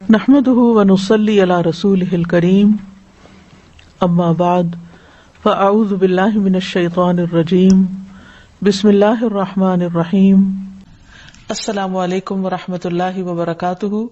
نحمده ونصلي على رسوله الكريم اما بعد فاعوذ بالله من الشیطان الرجیم بسم اللہ الرحمن الرحیم السلام علیکم ورحمۃ اللہ وبرکاتہ۔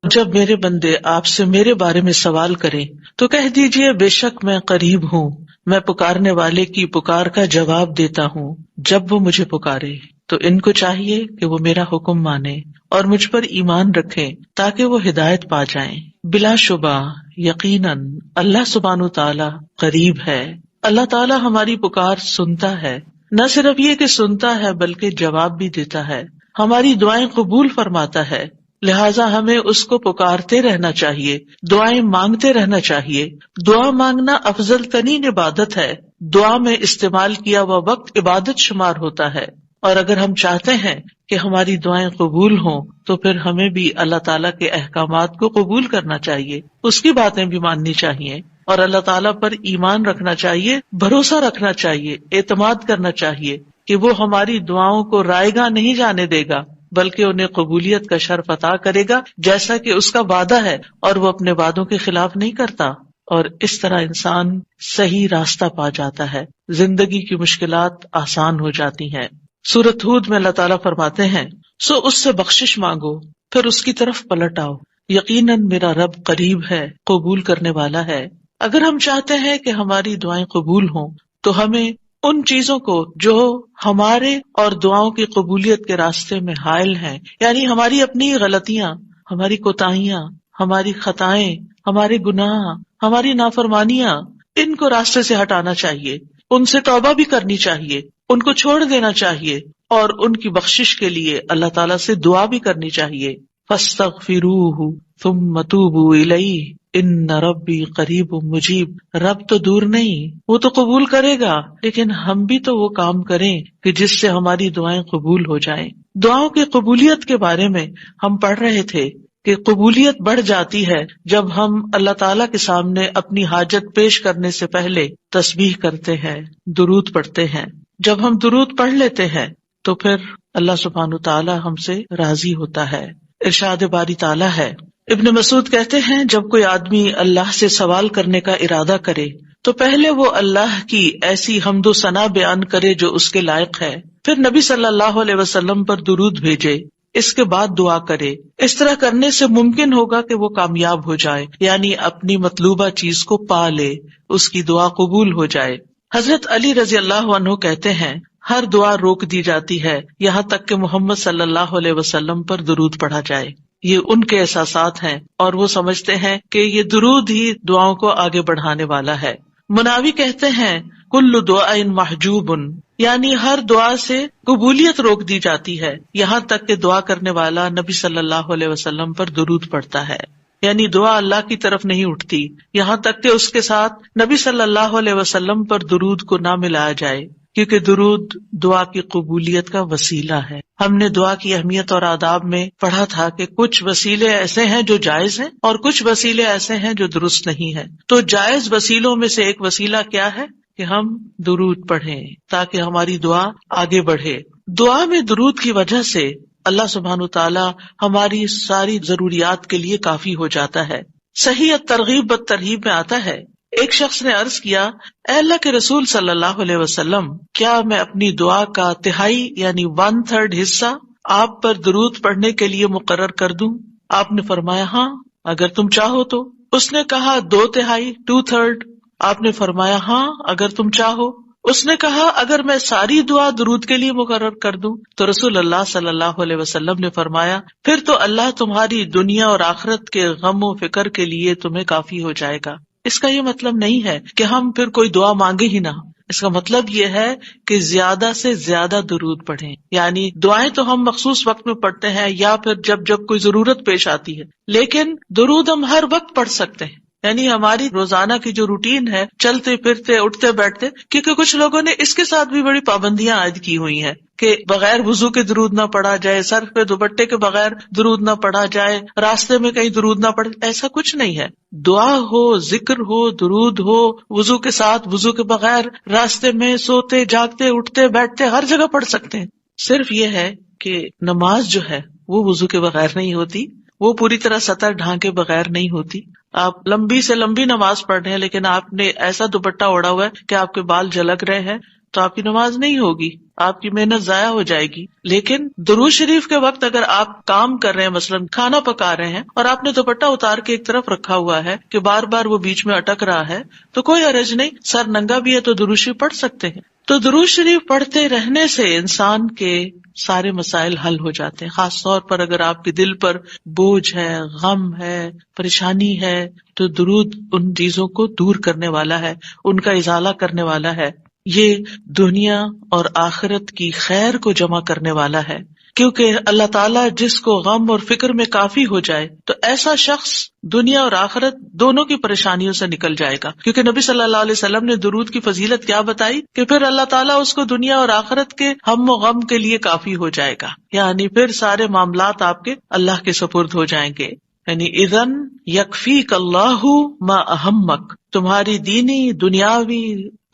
جب میرے بندے آپ سے میرے بارے میں سوال کریں تو کہہ دیجئے بے شک میں قریب ہوں، میں پکارنے والے کی پکار کا جواب دیتا ہوں جب وہ مجھے پکارے۔ تو ان کو چاہیے کہ وہ میرا حکم مانے اور مجھ پر ایمان رکھیں تاکہ وہ ہدایت پا جائیں۔ بلا شبہ یقیناً اللہ سبحانہ تعالی قریب ہے، اللہ تعالی ہماری پکار سنتا ہے، نہ صرف یہ کہ سنتا ہے بلکہ جواب بھی دیتا ہے، ہماری دعائیں قبول فرماتا ہے، لہٰذا ہمیں اس کو پکارتے رہنا چاہیے، دعائیں مانگتے رہنا چاہیے۔ دعا مانگنا افضل ترین عبادت ہے، دعا میں استعمال کیا ہوا وقت عبادت شمار ہوتا ہے، اور اگر ہم چاہتے ہیں کہ ہماری دعائیں قبول ہوں تو پھر ہمیں بھی اللہ تعالیٰ کے احکامات کو قبول کرنا چاہیے، اس کی باتیں بھی ماننی چاہیے، اور اللہ تعالیٰ پر ایمان رکھنا چاہیے، بھروسہ رکھنا چاہیے، اعتماد کرنا چاہیے کہ وہ ہماری دعاؤں کو رائیگاں نہیں جانے دے گا بلکہ انہیں قبولیت کا شرف عطا کرے گا جیسا کہ اس کا وعدہ ہے، اور وہ اپنے وعدوں کے خلاف نہیں کرتا، اور اس طرح انسان صحیح راستہ پا جاتا ہے، زندگی کی مشکلات آسان ہو جاتی ہیں۔ سورۃ ہود میں اللہ تعالیٰ فرماتے ہیں، سو اس سے بخشش مانگو پھر اس کی طرف پلٹ آؤ، یقیناً میرا رب قریب ہے، قبول کرنے والا ہے۔ اگر ہم چاہتے ہیں کہ ہماری دعائیں قبول ہوں تو ہمیں ان چیزوں کو جو ہمارے اور دعاؤں کی قبولیت کے راستے میں حائل ہیں، یعنی ہماری اپنی غلطیاں، ہماری کوتاہیاں، ہماری خطائیں، ہمارے گناہ، ہماری نافرمانیاں، ان کو راستے سے ہٹانا چاہیے، ان سے توبہ بھی کرنی چاہیے، ان کو چھوڑ دینا چاہیے، اور ان کی بخشش کے لیے اللہ تعالیٰ سے دعا بھی کرنی چاہیے۔ فاستغفروہ ثم توبوا الیہ ان ربی قریب مجیب۔ رب تو دور نہیں، وہ تو قبول کرے گا، لیکن ہم بھی تو وہ کام کریں کہ جس سے ہماری دعائیں قبول ہو جائیں۔ دعاؤں کی قبولیت کے بارے میں ہم پڑھ رہے تھے کہ قبولیت بڑھ جاتی ہے جب ہم اللہ تعالیٰ کے سامنے اپنی حاجت پیش کرنے سے پہلے تسبیح کرتے ہیں، درود پڑھتے ہیں۔ جب ہم درود پڑھ لیتے ہیں تو پھر اللہ سبحانہ تعالیٰ ہم سے راضی ہوتا ہے۔ ارشاد باری تعالیٰ ہے، ابن مسعود کہتے ہیں، جب کوئی آدمی اللہ سے سوال کرنے کا ارادہ کرے تو پہلے وہ اللہ کی ایسی حمد و ثنا بیان کرے جو اس کے لائق ہے، پھر نبی صلی اللہ علیہ وسلم پر درود بھیجے، اس کے بعد دعا کرے۔ اس طرح کرنے سے ممکن ہوگا کہ وہ کامیاب ہو جائے، یعنی اپنی مطلوبہ چیز کو پا لے، اس کی دعا قبول ہو جائے۔ حضرت علی رضی اللہ عنہ کہتے ہیں، ہر دعا روک دی جاتی ہے یہاں تک کہ محمد صلی اللہ علیہ وسلم پر درود پڑھا جائے۔ یہ ان کے احساسات ہیں اور وہ سمجھتے ہیں کہ یہ درود ہی دعاؤں کو آگے بڑھانے والا ہے۔ مناوی کہتے ہیں، کل دعاء محجوب، یعنی ہر دعا سے قبولیت روک دی جاتی ہے یہاں تک کہ دعا کرنے والا نبی صلی اللہ علیہ وسلم پر درود پڑھتا ہے، یعنی دعا اللہ کی طرف نہیں اٹھتی یہاں تک کہ اس کے ساتھ نبی صلی اللہ علیہ وسلم پر درود کو نہ ملایا جائے، کیونکہ درود دعا کی قبولیت کا وسیلہ ہے۔ ہم نے دعا کی اہمیت اور آداب میں پڑھا تھا کہ کچھ وسیلے ایسے ہیں جو جائز ہیں اور کچھ وسیلے ایسے ہیں جو درست نہیں ہیں۔ تو جائز وسیلوں میں سے ایک وسیلہ کیا ہے کہ ہم درود پڑھیں تاکہ ہماری دعا آگے بڑھے۔ دعا میں درود کی وجہ سے اللہ سبحانہ تعالیٰ ہماری ساری ضروریات کے لیے کافی ہو جاتا ہے۔ صحیح ترغیب بالترہیب میں آتا ہے، ایک شخص نے عرض کیا، اے اللہ کے رسول صلی اللہ علیہ وسلم، کیا میں اپنی دعا کا تہائی یعنی 1/3 حصہ آپ پر درود پڑھنے کے لیے مقرر کر دوں؟ آپ نے فرمایا، ہاں اگر تم چاہو تو۔ اس نے کہا 2/3 2/3۔ آپ نے فرمایا، ہاں اگر تم چاہو۔ اس نے کہا، اگر میں ساری دعا درود کے لیے مقرر کر دوں؟ تو رسول اللہ صلی اللہ علیہ وسلم نے فرمایا، پھر تو اللہ تمہاری دنیا اور آخرت کے غم و فکر کے لیے تمہیں کافی ہو جائے گا۔ اس کا یہ مطلب نہیں ہے کہ ہم پھر کوئی دعا مانگے ہی نہ، اس کا مطلب یہ ہے کہ زیادہ سے زیادہ درود پڑھیں، یعنی دعائیں تو ہم مخصوص وقت میں پڑھتے ہیں یا پھر جب کوئی ضرورت پیش آتی ہے، لیکن درود ہم ہر وقت پڑھ سکتے ہیں، یعنی ہماری روزانہ کی جو روٹین ہے، چلتے پھرتے اٹھتے بیٹھتے، کیونکہ کچھ لوگوں نے اس کے ساتھ بھی بڑی پابندیاں عائد کی ہوئی ہیں کہ بغیر وضو کے درود نہ پڑھا جائے، سر پہ دوپٹے کے بغیر درود نہ پڑھا جائے، راستے میں کہیں درود نہ پڑھے۔ ایسا کچھ نہیں ہے، دعا ہو، ذکر ہو، درود ہو، وضو کے ساتھ، وضو کے بغیر، راستے میں، سوتے جاگتے اٹھتے بیٹھتے، ہر جگہ پڑھ سکتے ہیں۔ صرف یہ ہے کہ نماز جو ہے وہ وضو کے بغیر نہیں ہوتی، وہ پوری طرح سطر ڈھانکے بغیر نہیں ہوتی. آپ لمبی سے لمبی نماز پڑھ رہے ہیں لیکن آپ نے ایسا دوپٹہ اوڑا ہوا ہے کہ آپ کے بال جھلک رہے ہیں تو آپ کی نماز نہیں ہوگی، آپ کی محنت ضائع ہو جائے گی. لیکن درود شریف کے وقت اگر آپ کام کر رہے ہیں، مثلا کھانا پکا رہے ہیں اور آپ نے دوپٹہ اتار کے ایک طرف رکھا ہوا ہے کہ بار بار وہ بیچ میں اٹک رہا ہے تو کوئی حرج نہیں، سر ننگا بھی ہے تو درود شریف پڑھ سکتے ہیں. تو درود شریف پڑھتے رہنے سے انسان کے سارے مسائل حل ہو جاتے ہیں. خاص طور پر اگر آپ کے دل پر بوجھ ہے، غم ہے، پریشانی ہے تو درود ان چیزوں کو دور کرنے والا ہے، ان کا ازالہ کرنے والا ہے. یہ دنیا اور آخرت کی خیر کو جمع کرنے والا ہے، کیونکہ اللہ تعالیٰ جس کو غم اور فکر میں کافی ہو جائے تو ایسا شخص دنیا اور آخرت دونوں کی پریشانیوں سے نکل جائے گا. کیونکہ نبی صلی اللہ علیہ وسلم نے درود کی فضیلت کیا بتائی کہ پھر اللہ تعالیٰ اس کو دنیا اور آخرت کے ہم و غم کے لیے کافی ہو جائے گا، یعنی پھر سارے معاملات آپ کے اللہ کے سپرد ہو جائیں گے. یعنی اذن یکفیک اللہ ما اہمک، تمہاری دینی، دنیاوی،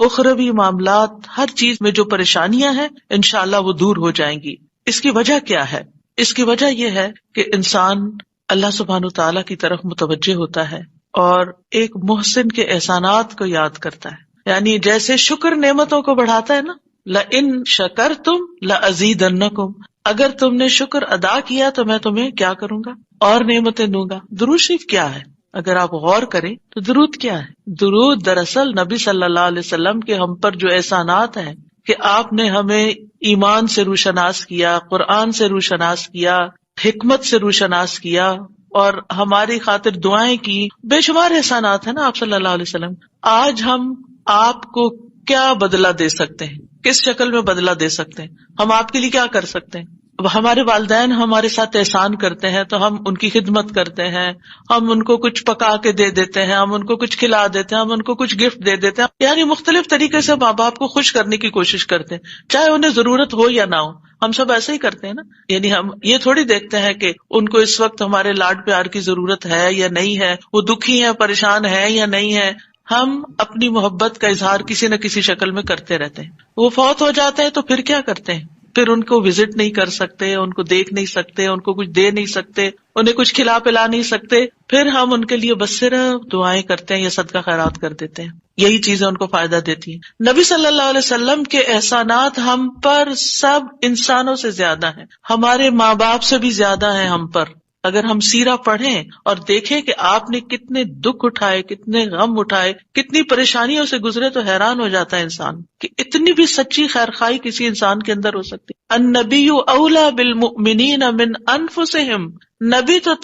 اخروی معاملات، ہر چیز میں جو پریشانیاں ہیں انشاءاللہ وہ دور ہو جائیں گی. اس کی وجہ کیا ہے؟ اس کی وجہ یہ ہے کہ انسان اللہ سبحانہ تعالیٰ کی طرف متوجہ ہوتا ہے اور ایک محسن کے احسانات کو یاد کرتا ہے. یعنی جیسے شکر نعمتوں کو بڑھاتا ہے نا، لئن شکرتم لازیدنکم، اگر تم نے شکر ادا کیا تو میں تمہیں کیا کروں گا، اور نعمتیں دوں گا. درود شریف کیا ہے؟ اگر آپ غور کریں تو درود کیا ہے؟ درود دراصل نبی صلی اللہ علیہ وسلم کے ہم پر جو احسانات ہیں کہ آپ نے ہمیں ایمان سے روشناس کیا، قرآن سے روشناس کیا، حکمت سے روشناس کیا اور ہماری خاطر دعائیں کی، بے شمار احسانات ہیں نا آپ صلی اللہ علیہ وسلم. آج ہم آپ کو کیا بدلہ دے سکتے ہیں؟ کس شکل میں بدلہ دے سکتے ہیں؟ ہم آپ کے لیے کیا کر سکتے ہیں؟ ہمارے والدین ہمارے ساتھ احسان کرتے ہیں تو ہم ان کی خدمت کرتے ہیں، ہم ان کو کچھ پکا کے دے دیتے ہیں، ہم ان کو کچھ کھلا دیتے ہیں، ہم ان کو کچھ گفٹ دے دیتے ہیں. یعنی مختلف طریقے سے ماں باپ کو خوش کرنے کی کوشش کرتے ہیں، چاہے انہیں ضرورت ہو یا نہ ہو. ہم سب ایسے ہی کرتے ہیں نا. یعنی ہم یہ تھوڑی دیکھتے ہیں کہ ان کو اس وقت ہمارے لاڈ پیار کی ضرورت ہے یا نہیں ہے، وہ دکھی ہے، پریشان ہے یا نہیں ہے. ہم اپنی محبت کا اظہار کسی نہ کسی شکل میں کرتے رہتے ہیں. وہ فوت ہو جاتے ہیں تو پھر کیا کرتے ہیں؟ پھر ان کو وزٹ نہیں کر سکتے، ان کو دیکھ نہیں سکتے، ان کو کچھ دے نہیں سکتے، انہیں کچھ کھلا پلا نہیں سکتے. پھر ہم ان کے لیے بس صرف دعائیں کرتے ہیں یا صدقہ خیرات کر دیتے ہیں. یہی چیزیں ان کو فائدہ دیتی ہیں. نبی صلی اللہ علیہ وسلم کے احسانات ہم پر سب انسانوں سے زیادہ ہیں، ہمارے ماں باپ سے بھی زیادہ ہیں ہم پر. اگر ہم سیرہ پڑھیں اور دیکھیں کہ آپ نے کتنے دکھ اٹھائے، کتنے غم اٹھائے، کتنی پریشانیوں سے گزرے تو حیران ہو جاتا ہے انسان کہ اتنی بھی سچی خیرخواہی کسی انسان کے اندر ہو سکتی. النبی اولی بالمؤمنین من انفسہم، نبی تو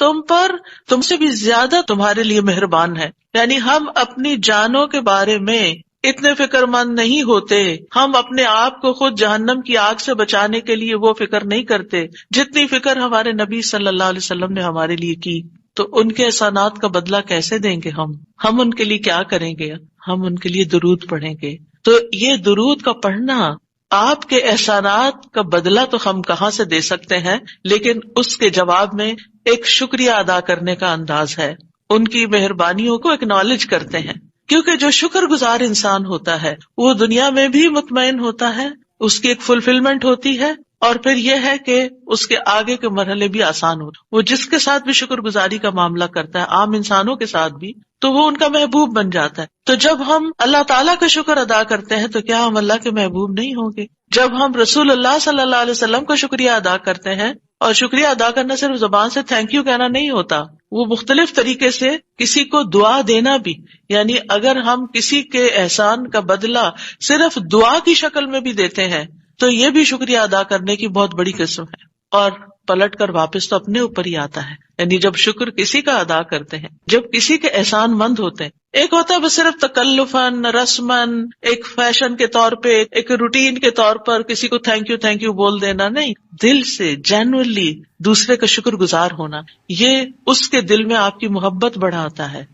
تم سے بھی زیادہ تمہارے لیے مہربان ہے. یعنی ہم اپنی جانوں کے بارے میں اتنے فکر مند نہیں ہوتے، ہم اپنے آپ کو خود جہنم کی آگ سے بچانے کے لیے وہ فکر نہیں کرتے جتنی فکر ہمارے نبی صلی اللہ علیہ وسلم نے ہمارے لیے کی. تو ان کے احسانات کا بدلہ کیسے دیں گے ہم ان کے لیے کیا کریں گے؟ ہم ان کے لیے درود پڑھیں گے. تو یہ درود کا پڑھنا آپ کے احسانات کا بدلہ تو ہم کہاں سے دے سکتے ہیں، لیکن اس کے جواب میں ایک شکریہ ادا کرنے کا انداز ہے، ان کی مہربانیوں کو ایکنالج کرتے ہیں. کیونکہ جو شکر گزار انسان ہوتا ہے وہ دنیا میں بھی مطمئن ہوتا ہے، اس کی ایک فلفلمنٹ ہوتی ہے، اور پھر یہ ہے کہ اس کے آگے کے مرحلے بھی آسان ہوتے. وہ جس کے ساتھ بھی شکر گزاری کا معاملہ کرتا ہے، عام انسانوں کے ساتھ بھی، تو وہ ان کا محبوب بن جاتا ہے. تو جب ہم اللہ تعالیٰ کا شکر ادا کرتے ہیں تو کیا ہم اللہ کے محبوب نہیں ہوں گے؟ جب ہم رسول اللہ صلی اللہ علیہ وسلم کا شکریہ ادا کرتے ہیں، اور شکریہ ادا کرنا صرف زبان سے تھینک یو کہنا نہیں ہوتا، وہ مختلف طریقے سے کسی کو دعا دینا بھی. یعنی اگر ہم کسی کے احسان کا بدلہ صرف دعا کی شکل میں بھی دیتے ہیں تو یہ بھی شکریہ ادا کرنے کی بہت بڑی قسم ہے، اور پلٹ کر واپس تو اپنے اوپر ہی آتا ہے. یعنی جب شکر کسی کا ادا کرتے ہیں، جب کسی کے احسان مند ہوتے ہیں، ایک ہوتا ہے بس صرف تکلفاً، رسماً، ایک فیشن کے طور پہ، ایک روٹین کے طور پر کسی کو تھینک یو بول دینا. نہیں، دل سے جینوئنلی دوسرے کا شکر گزار ہونا، یہ اس کے دل میں آپ کی محبت بڑھاتا ہے،